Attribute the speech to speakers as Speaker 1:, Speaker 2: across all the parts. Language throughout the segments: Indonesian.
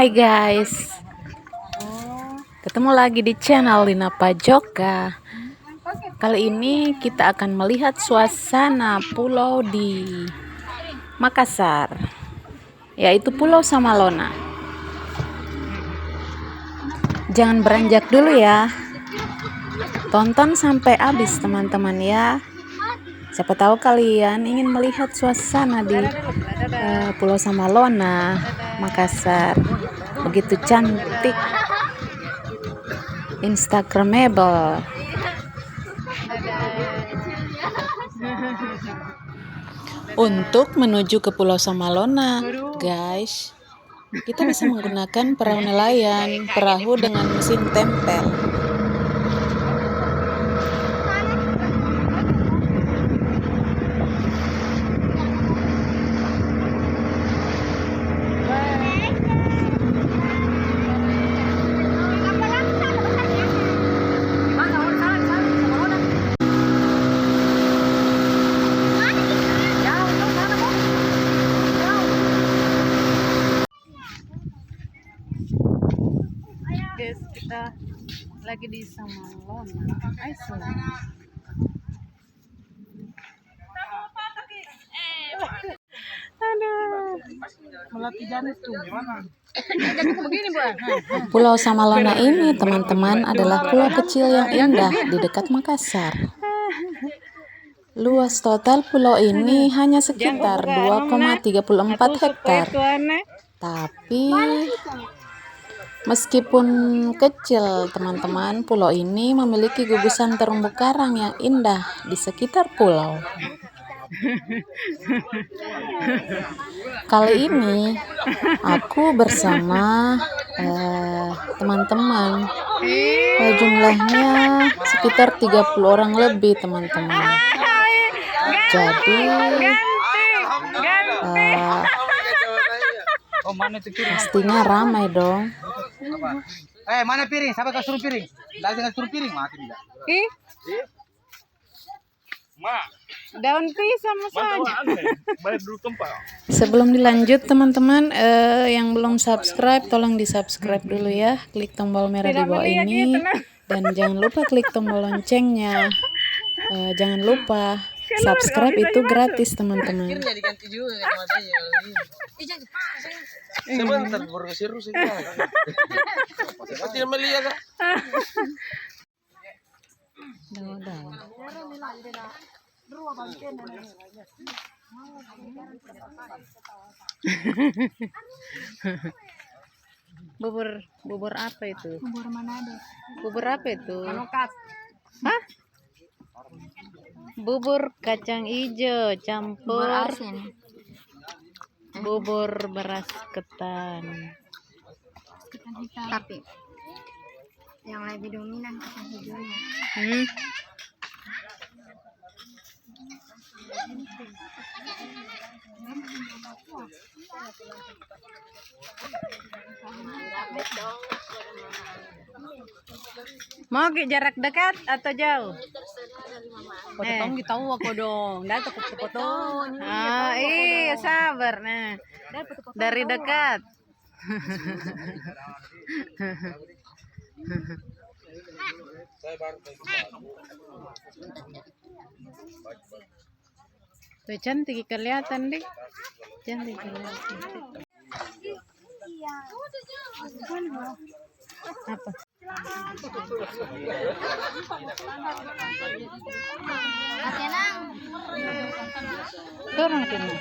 Speaker 1: Hai guys, ketemu lagi di channel Lina Pajoka. Kali ini kita akan melihat suasana pulau di Makassar, yaitu Pulau Samalona. Jangan beranjak dulu ya, tonton sampai habis teman-teman ya. Siapa tahu kalian ingin melihat suasana di Pulau Samalona, Makassar. Begitu cantik, instagramable. Untuk menuju ke Pulau Samalona, guys, kita bisa menggunakan perahu nelayan, perahu dengan mesin tempel. Guys, kita lagi di Samalona, Iceland. Pulau Samalona ini, teman-teman, adalah pulau kecil yang indah di dekat Makassar. Luas total pulau ini hanya sekitar 2,34 hektar. Tapi meskipun kecil, teman-teman, pulau ini memiliki gugusan terumbu karang yang indah di sekitar pulau. Kali ini aku bersama teman-teman. Jumlahnya sekitar 30 orang lebih, teman-teman. Jadi pastinya ramai dong.
Speaker 2: Mana piring? Siapa kasih suruh piring? Dari dengan suruh piring mati tidak.
Speaker 1: Daun pisang saja. Sebelum dilanjut, teman-teman, yang belum subscribe, tolong di subscribe dulu ya. Klik tombol merah di bawah ini dan jangan lupa klik tombol loncengnya. Jangan lupa subscribe, itu gratis, teman-teman.
Speaker 2: Sebentar berseru sih. Seperti melihat.
Speaker 1: Bubur apa itu?
Speaker 3: Bubur Manado.
Speaker 1: Bubur apa itu?
Speaker 3: Manokat.
Speaker 1: Hah? Bubur kacang hijau campur
Speaker 3: Bubur asin.
Speaker 1: bubur beras ketan.
Speaker 3: Ketan hitam. Tapi yang lebih dominan ketan hijaunya.
Speaker 1: Mau jarak dekat atau jauh?
Speaker 3: Potong tahu aku dong. Dah potong.
Speaker 1: Iya, sabar. Nah, dari dekat. Tuh cantik kelihatan deh. Cantik kelihatan. Apa? Turun kena.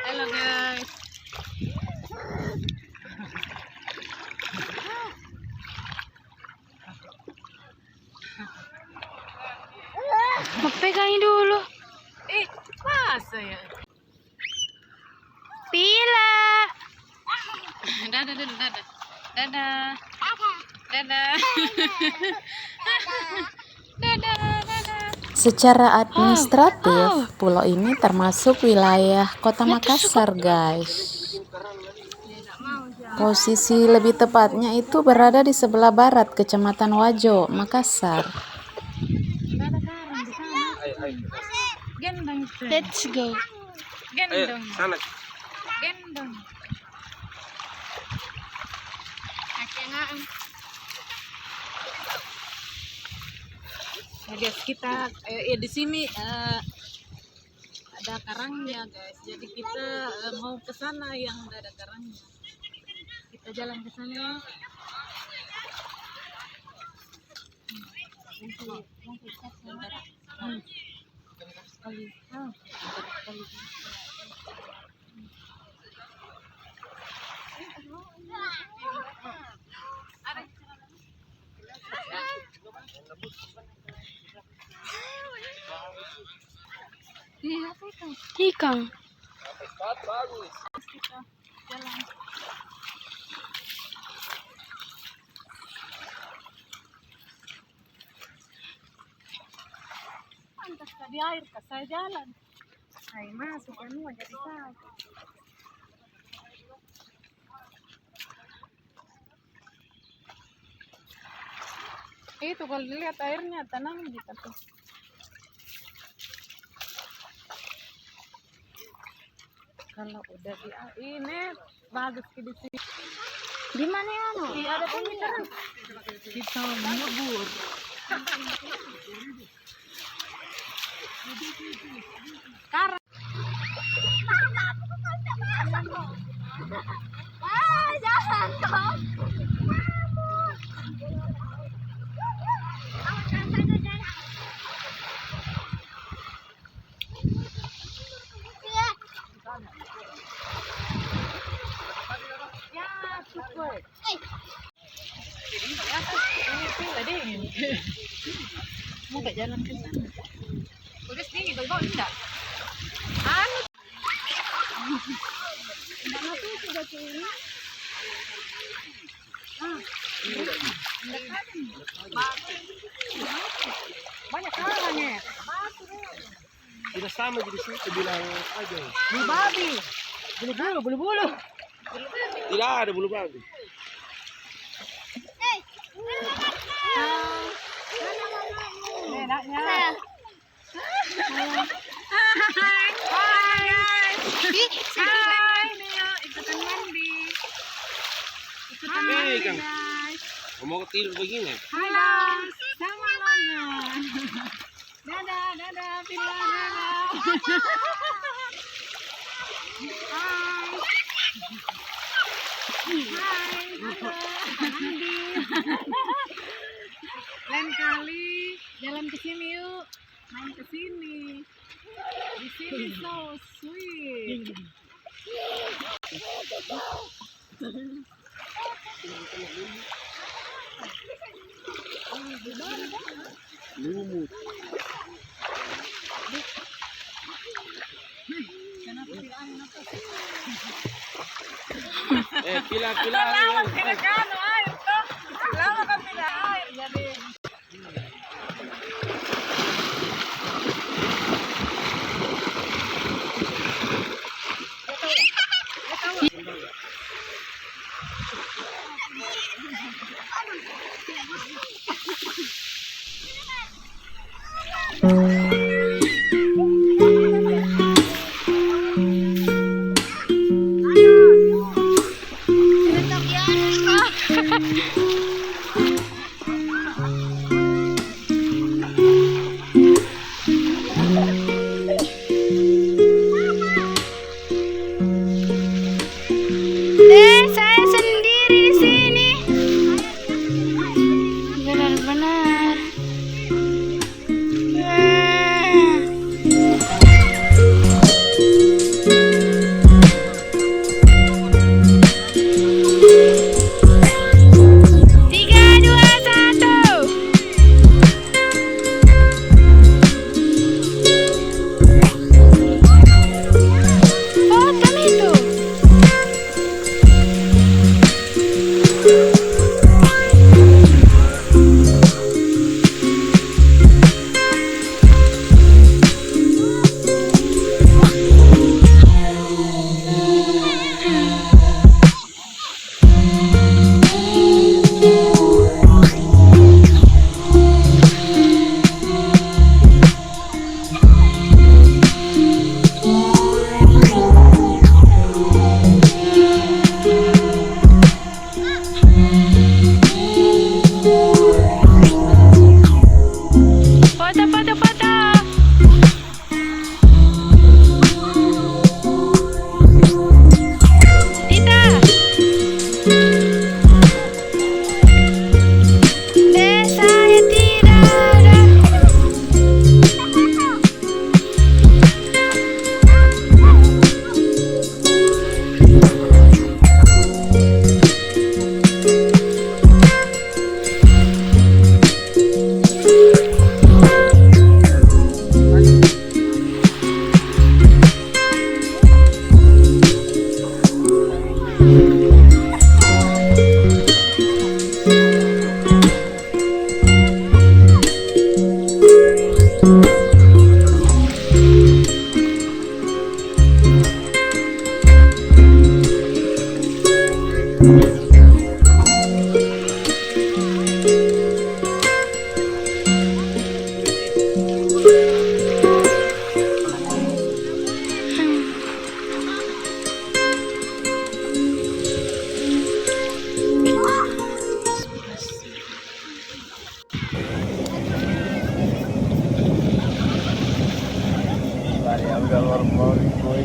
Speaker 1: Halo guys. Mau pegangin dulu. Masa ya? Pila. Dadah, dadah, dadah. Dadah. Dadah. Dadah, dadah. Secara administratif, pulau ini termasuk wilayah Kota Makassar, guys. Posisi lebih tepatnya itu berada di sebelah barat Kecamatan Wajo, Makassar.
Speaker 3: Let's go.
Speaker 4: Ayo, sana.
Speaker 1: Nah, guys, kita di sini ada karangnya, guys. Jadi kita mau ke sana yang ada karangnya. Kita jalan ke sana.
Speaker 3: Ikan.
Speaker 1: Pantas tadi air ke saya jalan. Saya masuk semua jadi satu. Itu kalau dilihat airnya tenang gitu tuh. Kalau udah ini bagus di sini.
Speaker 3: Di mana ya, no?
Speaker 1: Ada pemikiran. Kita menyebur. Karang.
Speaker 3: Jangan dong.
Speaker 1: Mau gak jalan ke sana? Udah sini, bawa enggak? Anu.
Speaker 3: Mana tuh sudah ini?
Speaker 1: Banyak karangnya.
Speaker 4: Tidak sama jadi situ bilang aja.
Speaker 1: Bulu babi. Bulu-bulu.
Speaker 4: Tidak ada bulu babi.
Speaker 1: Enaknya. Hai, Neo, ikutan mandi.
Speaker 4: Hei, Kang. Mau ke tidur begini?
Speaker 1: Halo, sama Lona. Dadah, Pila, dadah. Hai, halo, mandi. Lain kali jalan ke sini yuk, main ke sini. Di sini so sweet.
Speaker 4: Lumut. Pila.
Speaker 1: Lawan tidak kan air toh. Lawan kan tidak air jadi.
Speaker 3: Bentuk ya.
Speaker 4: Mari ambil luar boy.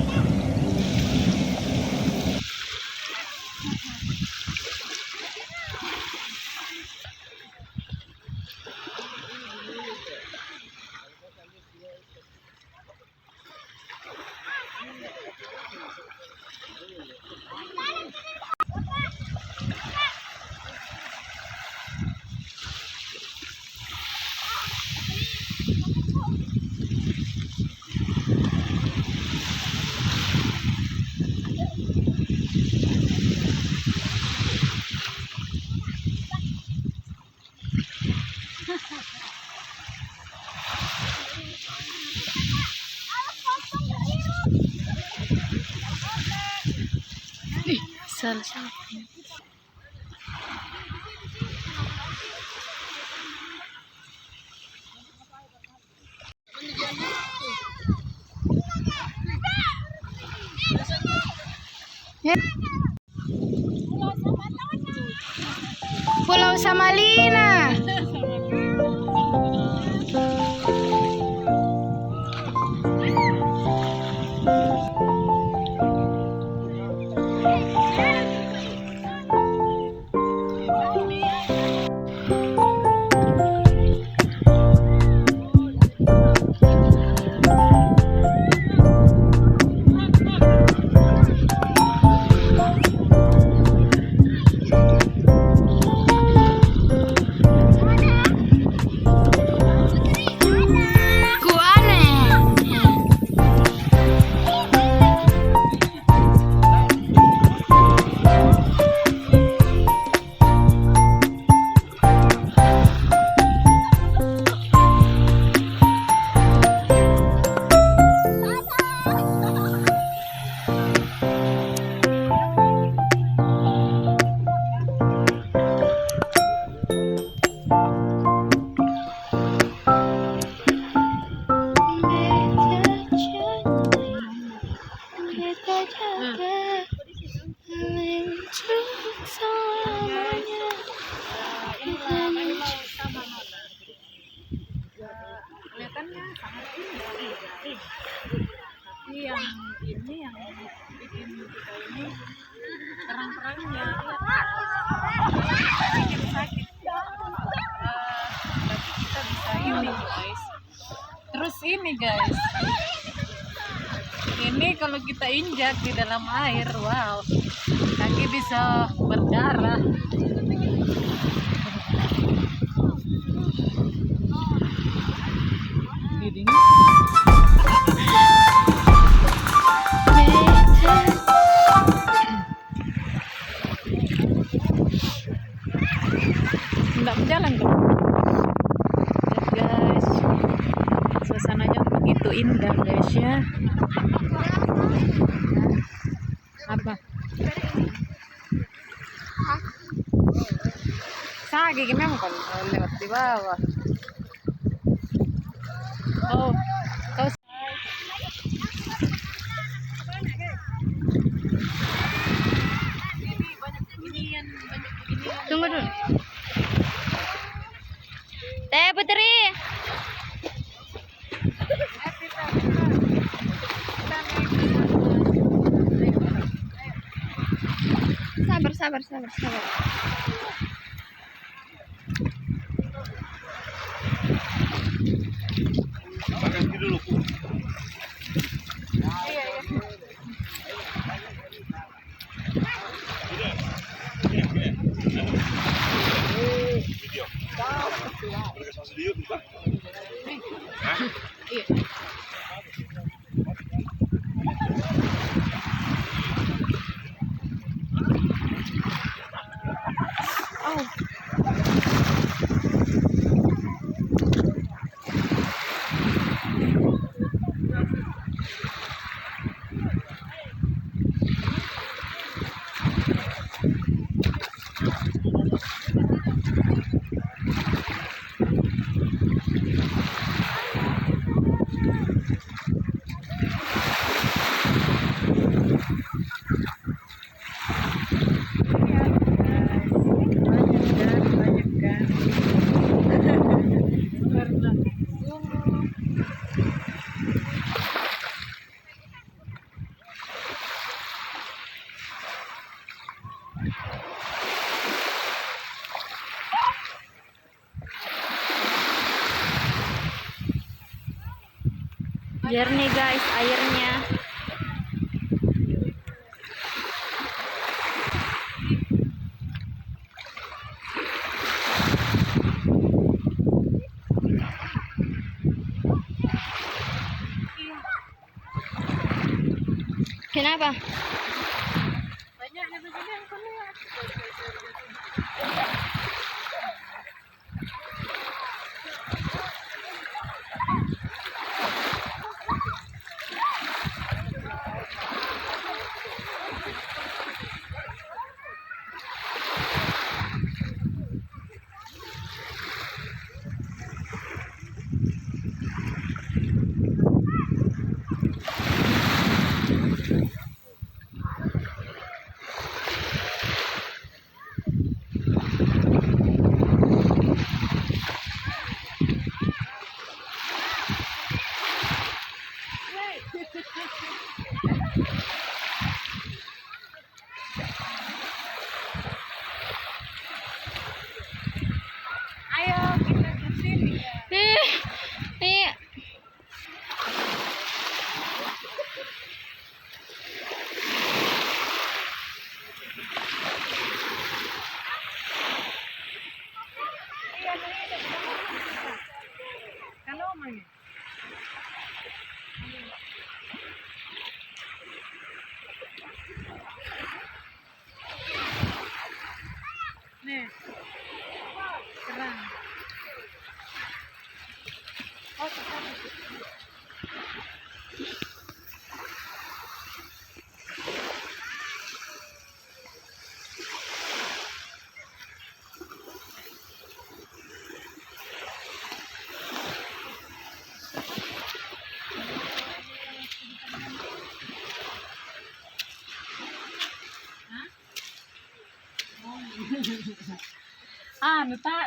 Speaker 1: Salsa.
Speaker 3: Pulau Samalina.
Speaker 1: Kelihatannya sangat indah, tapi yang ini yang bikin kita ini terang-terangnya bikin sakit. Tapi kita bisa ini guys. Terus ini guys, ini kalau kita injak di dalam air, wow, kaki bisa berdarah. Enggak berjalan tuh. Lihat guys, suasananya begitu indah guys ya. Apa? Sagi gimana kan lewat di bawah. Oh, kau
Speaker 3: Tunggu dulu. Teh Putri. Sabar.
Speaker 4: Makan dulu. Video. Mereka masuk di YouTube kan?
Speaker 1: iya.
Speaker 3: Jernih guys airnya. Kenapa? Nih.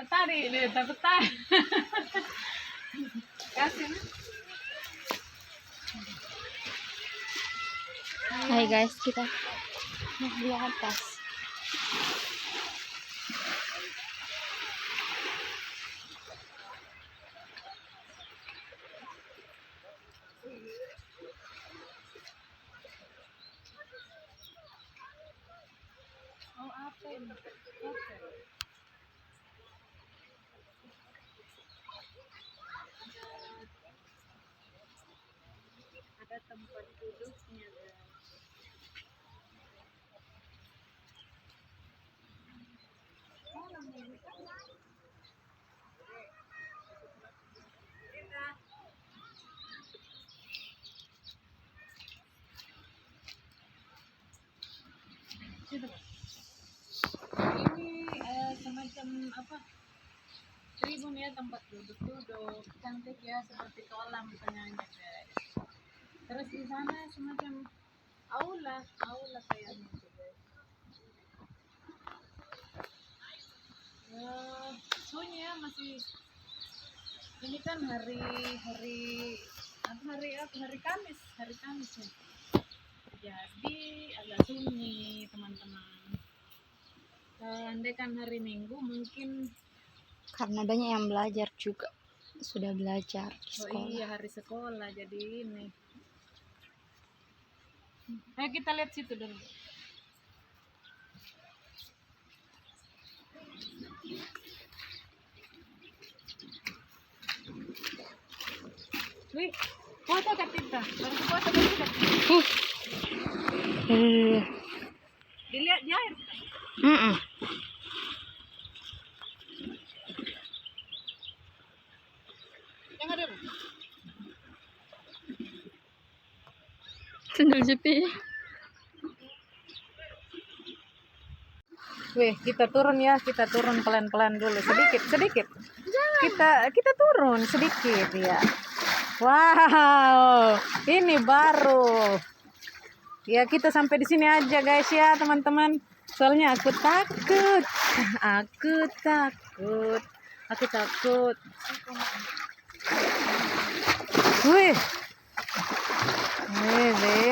Speaker 1: Tadi deh, tapi kasih.
Speaker 3: Hai guys, kita di atas.
Speaker 1: Ada tempat duduknya. Ini semacam apa? Tribun ya, tempat duduk-duduk cantik ya, seperti kolam misalnya guys. Terus di sana semacam aula kayaknya gitu guys. Sunyi ya, masih ini kan hari Kamis ya. Jadi agak sunyi teman-teman. Andai kan hari Minggu mungkin
Speaker 3: Karena banyak yang belajar juga. Sudah belajar di sekolah.
Speaker 1: iya hari sekolah jadi ini. Ayo kita lihat situ dulu. Wih, foto Kak Tita. Baru foto Kak Tita. Dilihat di air. Jangan dulu.
Speaker 3: Sendal jepi.
Speaker 1: Wih, kita turun ya, kita turun pelan-pelan dulu, sedikit. Kita turun sedikit ya. Wow, ini baru. Ya kita sampai di sini aja guys ya teman-teman. Soalnya aku takut. Wih,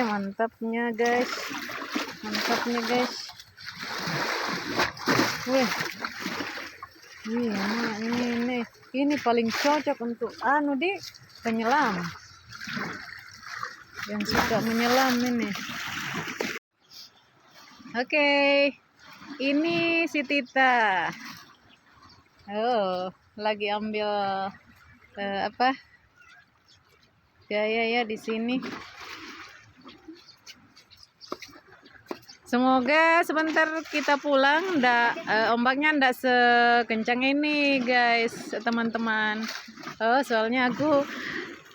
Speaker 1: mantapnya guys. Wih, ini paling cocok untuk penyelam. yang suka menyelam ini. Oke, ini si Tita. Oh, lagi ambil apa? Ya di sini. Semoga sebentar kita pulang ombaknya ndak sekencang ini guys, teman-teman. Oh, soalnya aku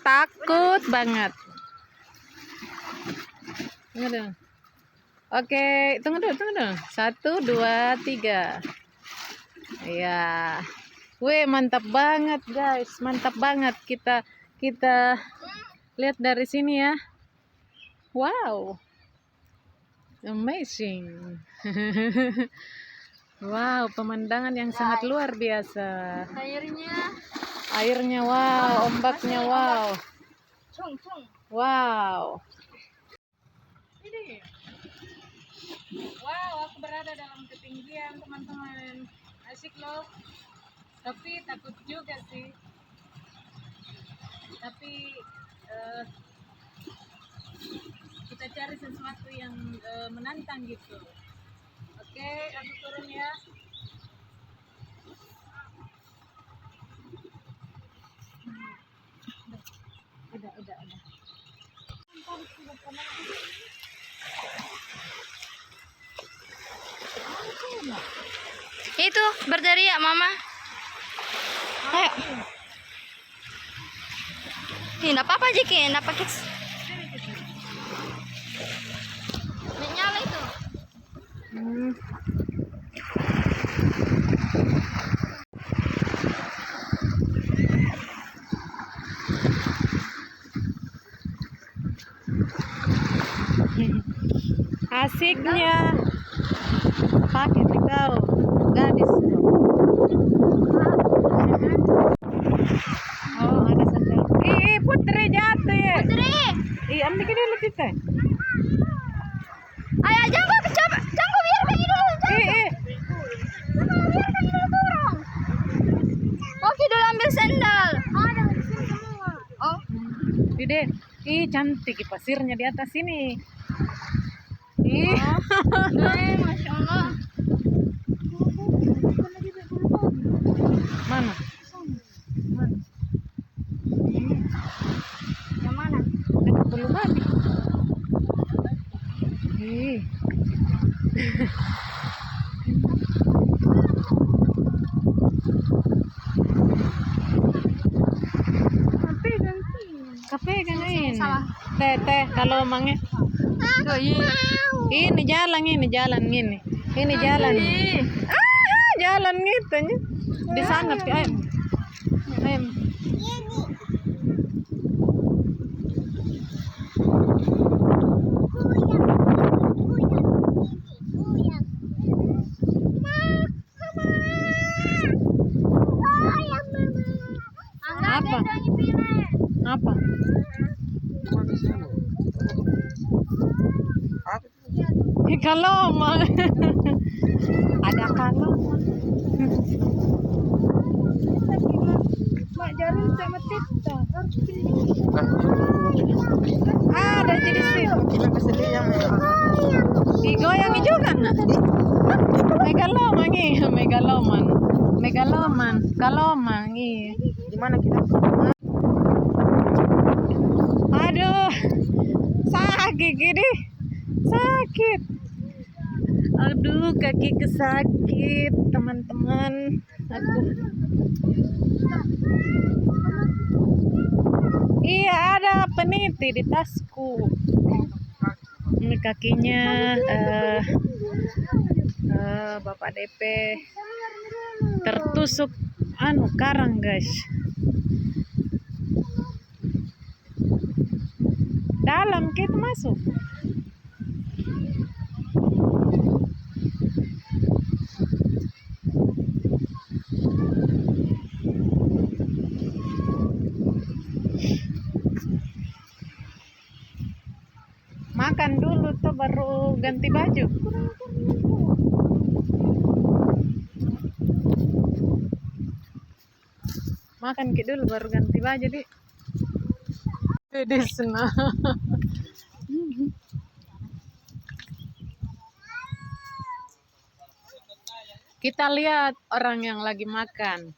Speaker 1: takut banget. Tunggu dong. Oke, tunggu dong. 1, 2, 3. Ya. Wih, mantap banget guys, mantap banget. Kita lihat dari sini ya. Wow. Amazing. Wow, pemandangan yang sangat luar biasa. Airnya wow, ombaknya wow. Wow. Ini. Wow, aku berada dalam ketinggian, teman-teman. Asik loh. Tapi takut juga sih. Tapi kita cari sesuatu yang menantang gitu. Oke, aku turun ya. Udah.
Speaker 3: Itu berteriak mama. Ayo. Enggak apa-apa Jiki, enggak pakai. Nyala itu.
Speaker 1: Asiknya pakai kau gadis. Oh, ada sandal. Putri jatuh ya.
Speaker 3: Putri.
Speaker 1: Ambil ke dulu kita.
Speaker 3: Ayo jangan kecap, jangan biar kaki dulu. Biar kaki dulu turun. Oke dulu ambil sandal. Ada di sini semua. Oh.
Speaker 1: Dede, cantik pasirnya di atas sini.
Speaker 3: Masya Allah.
Speaker 1: Mana?
Speaker 3: Yang mana?
Speaker 1: Belum ada. Kape kan ini. Teh kalau emangnya. Ini jalan ini. Ini jalan. Jalan gitu nya. Di sana ayam. Apa? Kalau mah ada kalau mak jarum sama Tita ada jadi sih digoyangi juga nak megaloman gimana kita aduh sakit gini sakit. Aduh, kaki kesakit, teman-teman. Iya, ada peniti di tasku. Ini kakinya Bapak DP tertusuk karang, guys. Dalam kita masuk. Makan dulu tuh baru ganti baju. Makan dulu baru ganti baju, Dik. Disna. Kita lihat orang yang lagi makan.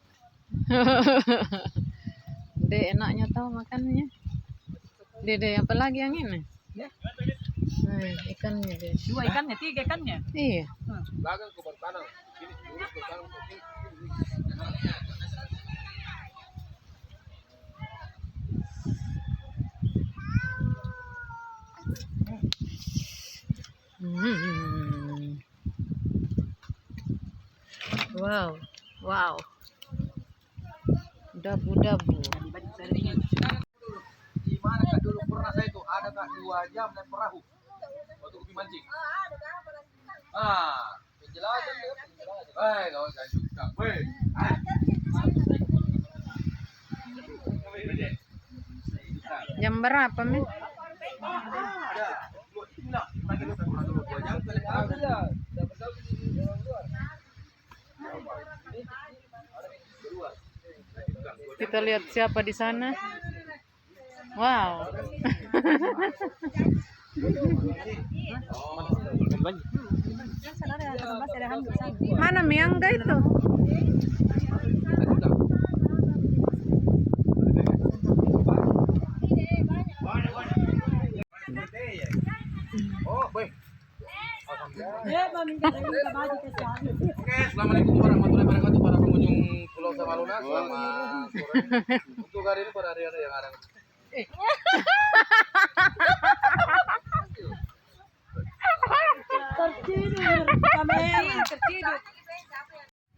Speaker 1: Dek, enaknya tahu makannya. Dede, apa lagi yang ini? Ikannya deh.
Speaker 5: 2 ikannya, 3 ikannya.
Speaker 1: Iya.
Speaker 4: Belakang ke kanan. Ini lurus ke kanan.
Speaker 1: Wow, wow. Dabu-dabu.
Speaker 2: Di mana kak dulu pernah saya itu ada kak 2 jam naik perahu waktu pergi mancing. Penjelasan deh. Kau kan juga.
Speaker 1: Jam berapa, Mi? Kita lihat siapa di sana. Wow. Mana Miangga itu?
Speaker 2: Oh, baik. Oke, assalamualaikum warahmatullahi wabarakatuh para pengunjung Pulau Samaluna. Selamat sore. Untuk hari ini pada hari yang ada.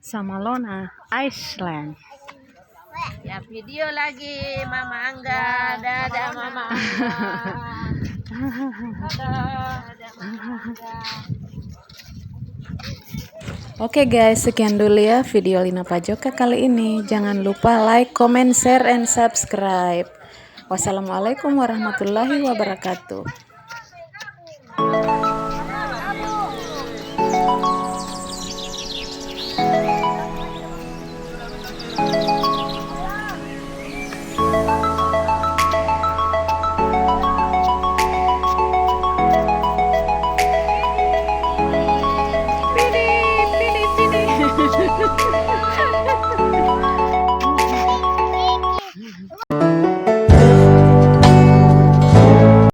Speaker 1: Samalona Iceland.
Speaker 5: Ya video lagi Mama Angga. Dadah Mama Angga.
Speaker 1: Oke guys, sekian dulu ya video Lina Pajoka kali ini. Jangan lupa like, comment, share, and subscribe. Wassalamualaikum warahmatullahi wabarakatuh.